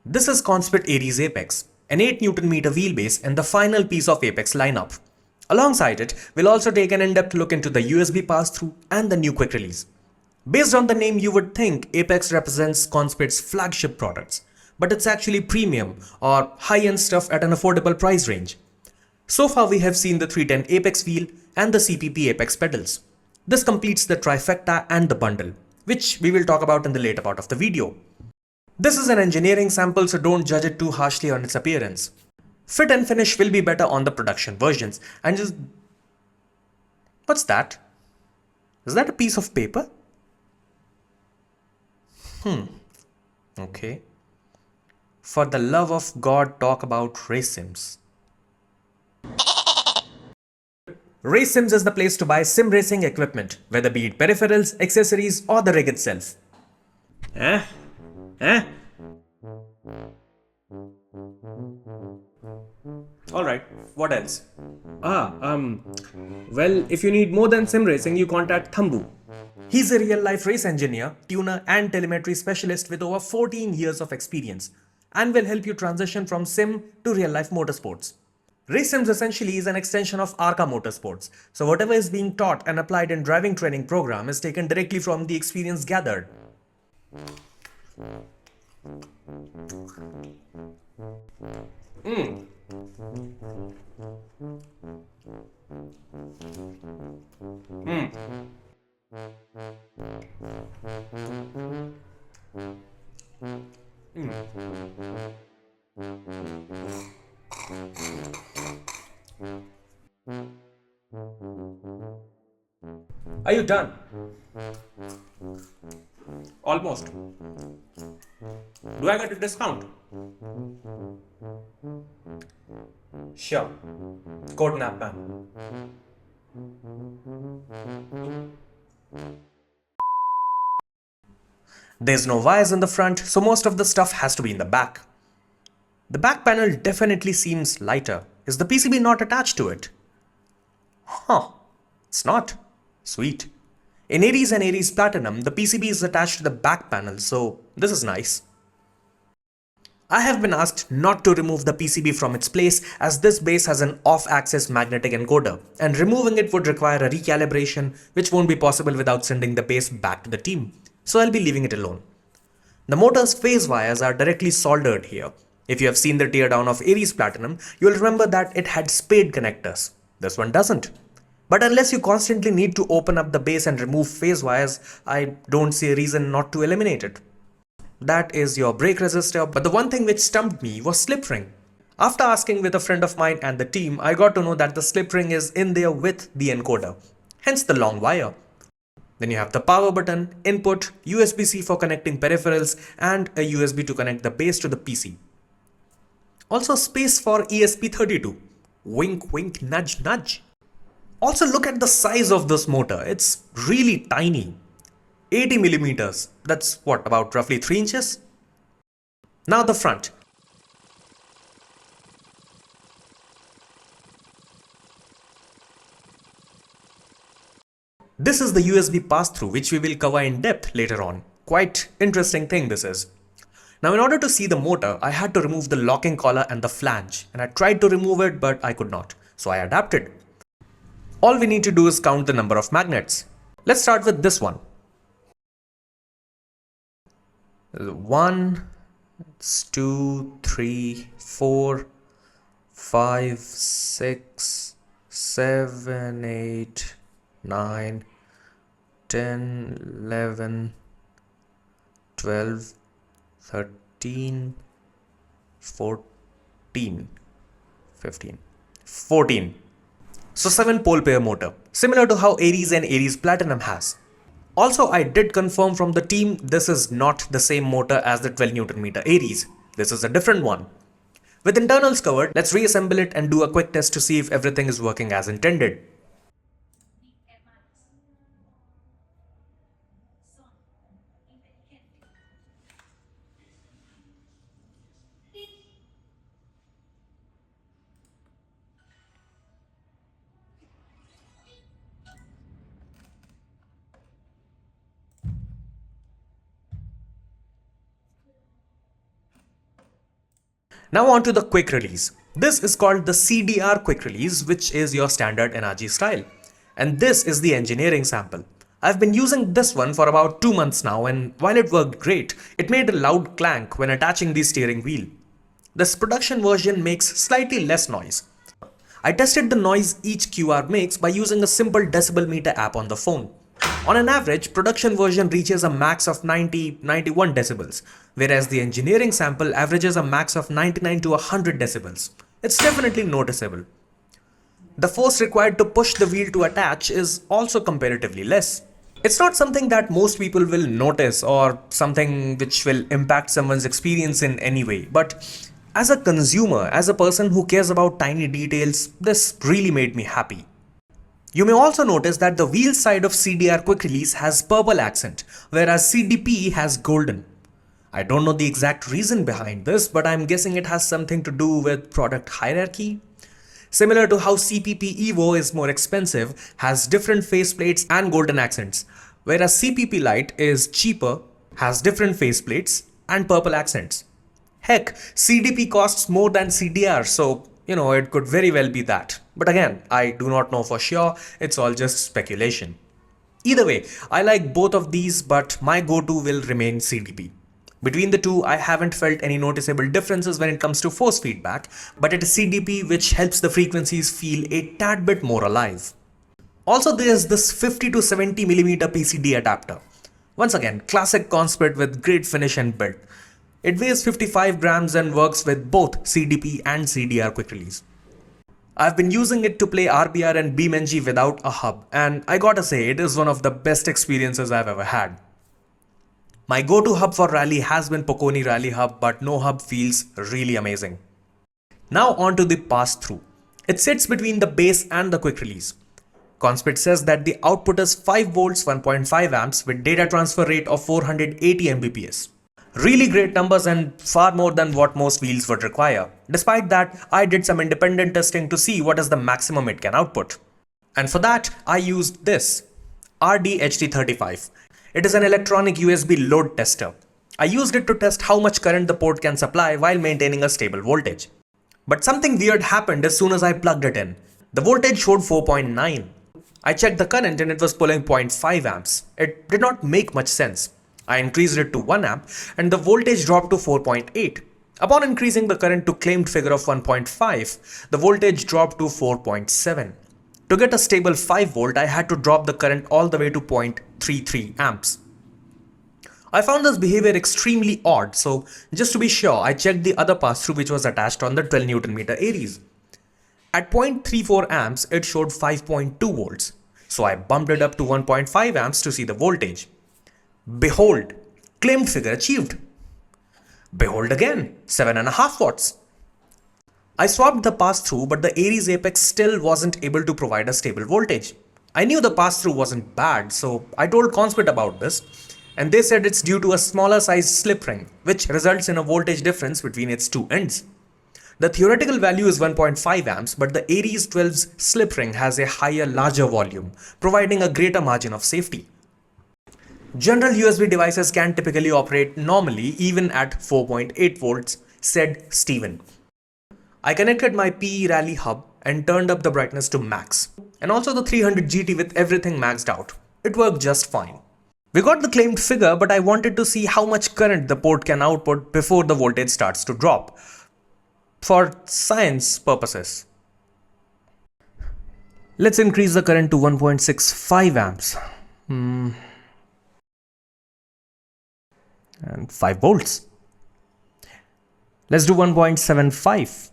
This is Conspit Aries Apex, an 8 Newton meter wheelbase and the final piece of Apex lineup. Alongside it, we'll also take an in-depth look into the USB pass-through and the new quick release. Based on the name, you would think Apex represents Conspit's flagship products, but it's actually premium or high-end stuff at an affordable price range. So far we have seen the 310 Apex wheel and the CPP Apex pedals. This completes the trifecta and the bundle, which we will talk about in the later part of the video. This is an engineering sample, so don't judge it too harshly on its appearance. Fit and finish will be better on the production versions. And just... what's that? Is that a piece of paper? Okay. For the love of God, talk about Racesims. Racesims is the place to buy sim racing equipment, whether be it peripherals, accessories, or the rig itself. Eh? Eh? Alright, what else? Well, if you need more than sim racing, you contact Thambu. He's a real-life race engineer, tuner, and telemetry specialist with over 14 years of experience and will help you transition from sim to real-life motorsports. Racesims essentially is an extension of Arca Motorsports, so whatever is being taught and applied in driving training program is taken directly from the experience gathered. Are you done? Almost. Do I get a discount? Sure. Code Napman. There's no wires in the front, so most of the stuff has to be in the back. The back panel definitely seems lighter. Is the PCB not attached to it? Huh. It's not. Sweet. In Aries and Aries Platinum, the PCB is attached to the back panel, so this is nice. I have been asked not to remove the PCB from its place as this base has an off-axis magnetic encoder, and removing it would require a recalibration which won't be possible without sending the base back to the team, so I'll be leaving it alone. The motor's phase wires are directly soldered here. If you have seen the teardown of Aries Platinum, you'll remember that it had spade connectors. This one doesn't. But unless you constantly need to open up the base and remove phase wires, I don't see a reason not to eliminate it. That is your brake resistor, but the one thing which stumped me was slip ring. After asking with a friend of mine and the team, I got to know that the slip ring is in there with the encoder, hence the long wire. Then you have the power button, input, USB-C for connecting peripherals, and a USB to connect the base to the PC. Also space for ESP32. Wink wink nudge nudge. Also look at the size of this motor, it's really tiny. 80 millimeters, that's what, about roughly 3 inches? Now the front. This is the USB pass-through which we will cover in depth later on. Quite interesting thing this is. Now in order to see the motor, I had to remove the locking collar and the flange, and I tried to remove it but I could not, so I adapted. All we need to do is count the number of magnets. Let's start with this one. 1, 2, 3, 4, 5, 6, 7, 8, 9, 10, 11, 12, 13, 14, 15, 14. So 7 pole pair motor, similar to how Aries and Aries Platinum has. Also, I did confirm from the team this is not the same motor as the 12 Newton meter Aries. This is a different one. With internals covered, let's reassemble it and do a quick test to see if everything is working as intended. Now on to the quick release. This is called the CDR quick release, which is your standard NRG style. And this is the engineering sample. I've been using this one for about 2 months now, and while it worked great, it made a loud clank when attaching the steering wheel. This production version makes slightly less noise. I tested the noise each QR makes by using a simple decibel meter app on the phone. On an average, production version reaches a max of 90-91 decibels, whereas the engineering sample averages a max of 99 to 100 decibels. It's definitely noticeable. The force required to push the wheel to attach is also comparatively less. It's not something that most people will notice or something which will impact someone's experience in any way, but as a consumer, as a person who cares about tiny details, this really made me happy. You may also notice that the wheel side of CDR quick release has purple accent, whereas CDP has golden. I don't know the exact reason behind this, but I'm guessing it has something to do with product hierarchy. Similar to how CPP Evo is more expensive, has different faceplates and golden accents, whereas CPP Lite is cheaper, has different faceplates and purple accents. Heck, CDP costs more than CDR, so it could very well be that. But again, I do not know for sure, it's all just speculation. Either way, I like both of these, but my go-to will remain CDP. Between the two, I haven't felt any noticeable differences when it comes to force feedback, but it is CDP which helps the frequencies feel a tad bit more alive. Also, there's this 50 to 70mm PCD adapter. Once again, classic Conspit with great finish and build. It weighs 55 grams and works with both CDP and CDR quick release. I've been using it to play RBR and BeamNG without a hub, and I gotta say, it is one of the best experiences I've ever had. My go-to hub for rally has been Poconi Rally Hub, but no hub feels really amazing. Now on to the pass-through. It sits between the base and the quick release. Conspit says that the output is 5 volts 1.5 amps with data transfer rate of 480 Mbps. Really great numbers and far more than what most wheels would require. Despite that, I did some independent testing to see what is the maximum it can output. And for that, I used this RDHT35. It is an electronic USB load tester. I used it to test how much current the port can supply while maintaining a stable voltage. But something weird happened as soon as I plugged it in. The voltage showed 4.9. I checked the current and it was pulling 0.5 amps. It did not make much sense. I increased it to 1 amp and the voltage dropped to 4.8. Upon increasing the current to claimed figure of 1.5, the voltage dropped to 4.7. To get a stable 5 volt, I had to drop the current all the way to 0.33 amps. I found this behavior extremely odd, so just to be sure, I checked the other pass-through which was attached on the 12 Newton meter Aries. At 0.34 amps, it showed 5.2 volts, so I bumped it up to 1.5 amps to see the voltage. Behold, claimed figure achieved. Behold again, 7.5 watts. I swapped the pass-through, but the Aries Apex still wasn't able to provide a stable voltage. I knew the pass-through wasn't bad, so I told Conspit about this, and they said it's due to a smaller size slip ring, which results in a voltage difference between its two ends. The theoretical value is 1.5 amps, but the Aries 12's slip ring has a higher, larger volume, providing a greater margin of safety. General USB devices can typically operate normally even at 4.8 volts, said Steven. I connected my PE Rally hub and turned up the brightness to max, and also the 300 GT with everything maxed out. It worked just fine. We got the claimed figure, but I wanted to see how much current the port can output before the voltage starts to drop. For science purposes. Let's increase the current to 1.65 amps. And 5 volts. Let's do 1.75.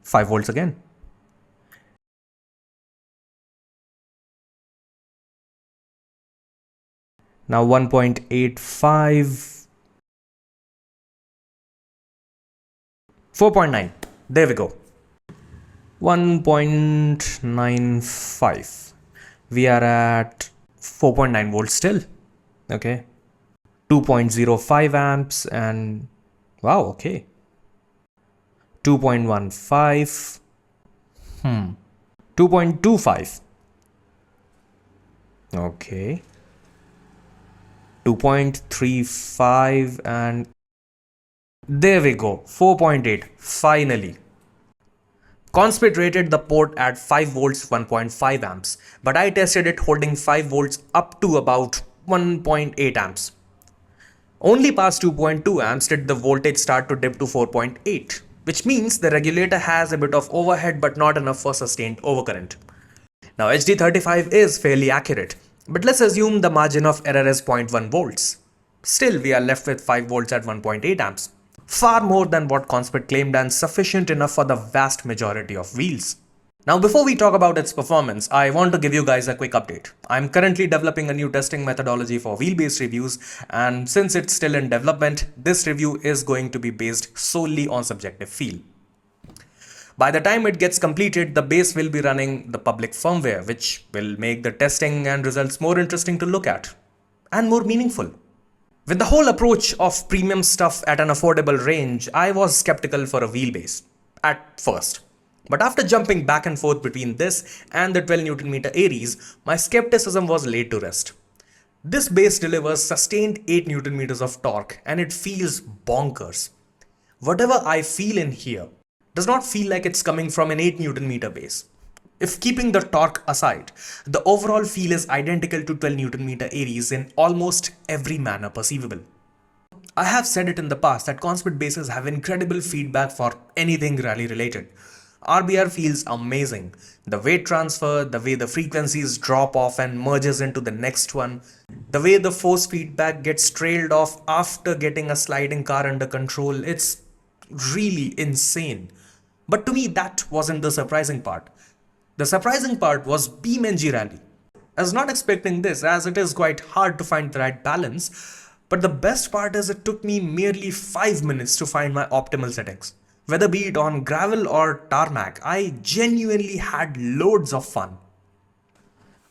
5 volts again. Now 1.85. 4.9. There we go. 1.95. We are at 4.9 volts still. Okay. 2.05 amps and wow, okay. 2.15. 2.25. Okay. 2.35 and there we go, 4.8, finally. Conspit rated the port at 5 volts 1.5 amps, but I tested it holding 5 volts up to about 1.8 amps. Only past 2.2 amps did the voltage start to dip to 4.8, which means the regulator has a bit of overhead but not enough for sustained overcurrent. Now HD35 is fairly accurate, but let's assume the margin of error is 0.1 volts. Still, we are left with 5 volts at 1.8 amps. Far more than what Conspit claimed and sufficient enough for the vast majority of wheels. Now before we talk about its performance, I want to give you guys a quick update. I'm currently developing a new testing methodology for wheel-based reviews, and since it's still in development, this review is going to be based solely on subjective feel. By the time it gets completed, the base will be running the public firmware, which will make the testing and results more interesting to look at and more meaningful. With the whole approach of premium stuff at an affordable range, I was skeptical for a wheelbase at first. But after jumping back and forth between this and the 12 Nm Aries, my skepticism was laid to rest. This base delivers sustained 8 Nm of torque and it feels bonkers. Whatever I feel in here does not feel like it's coming from an 8 Nm base. If keeping the torque aside, the overall feel is identical to 12 Nm Aries in almost every manner perceivable. I have said it in the past that Conspit bases have incredible feedback for anything rally related. RBR feels amazing. The weight transfer, the way the frequencies drop off and merges into the next one, the way the force feedback gets trailed off after getting a sliding car under control, it's really insane. But to me, that wasn't the surprising part. The surprising part was BeamNG Rally. I was not expecting this as it is quite hard to find the right balance, but the best part is it took me merely 5 minutes to find my optimal settings. Whether be it on gravel or tarmac, I genuinely had loads of fun.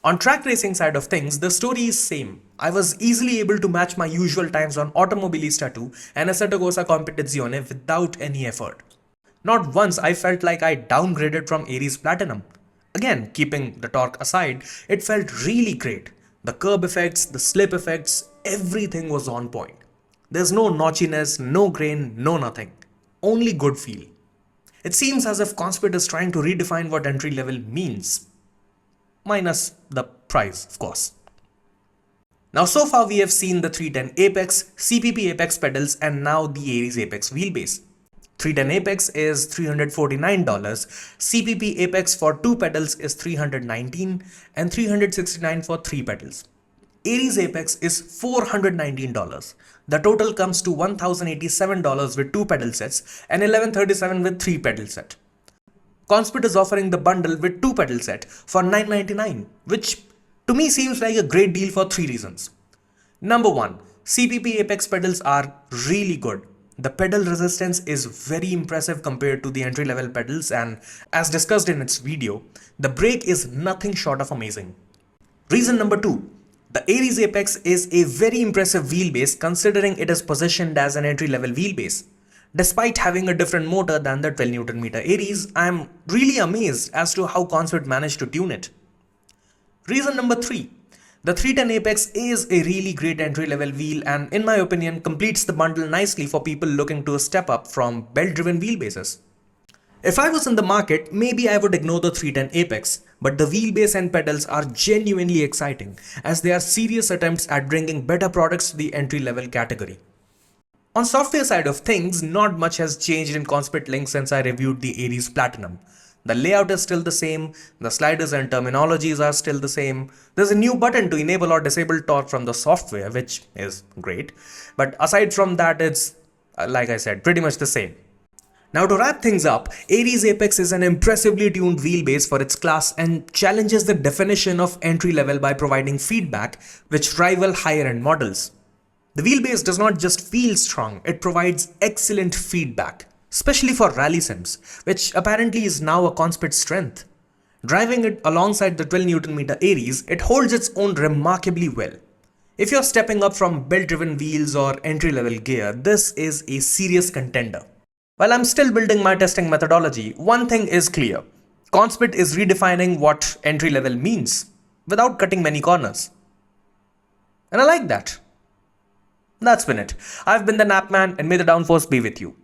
On track racing side of things, the story is same. I was easily able to match my usual times on Automobilista 2 and Assetto Corsa Competizione without any effort. Not once I felt like I downgraded from Aries Platinum. Again, keeping the torque aside, it felt really great. The curb effects, the slip effects, everything was on point. There's no notchiness, no grain, no nothing. Only good feel. It seems as if Conspit is trying to redefine what entry level means. Minus the price, of course. Now so far we have seen the 310 Apex, CPP Apex pedals and now the Aries Apex wheelbase. 310 Apex is $349, CPP Apex for 2 pedals is $319 and $369 for 3 pedals. Aries Apex is $419. The total comes to $1,087 with 2 pedal sets and $1,137 with 3 pedal set. Conspit is offering the bundle with 2 pedal set for $999, which to me seems like a great deal for 3 reasons. Number 1, CPP Apex pedals are really good. The pedal resistance is very impressive compared to the entry-level pedals and as discussed in its video, the brake is nothing short of amazing. Reason number 2, the Aries Apex is a very impressive wheelbase considering it is positioned as an entry-level wheelbase. Despite having a different motor than the 12 Nm Aries, I am really amazed as to how Conspit managed to tune it. Reason number 3. The 310 Apex is a really great entry-level wheel and in my opinion completes the bundle nicely for people looking to step up from belt-driven wheelbases. If I was in the market, maybe I would ignore the 310 Apex, but the wheelbase and pedals are genuinely exciting as they are serious attempts at bringing better products to the entry-level category. On software side of things, not much has changed in Conspit Link since I reviewed the Aries Platinum. The layout is still the same, the sliders and terminologies are still the same, there's a new button to enable or disable torque from the software, which is great, but aside from that it's, like I said, pretty much the same. Now to wrap things up, Aries Apex is an impressively tuned wheelbase for its class and challenges the definition of entry level by providing feedback which rival higher end models. The wheelbase does not just feel strong, it provides excellent feedback. Especially for Racesims, which apparently is now a Conspit strength. Driving it alongside the 12 Nm Aries, it holds its own remarkably well. If you're stepping up from belt-driven wheels or entry-level gear, this is a serious contender. While I'm still building my testing methodology, one thing is clear. Conspit is redefining what entry-level means, without cutting many corners. And I like that. That's been it. I've been the Nap Man, and may the downforce be with you.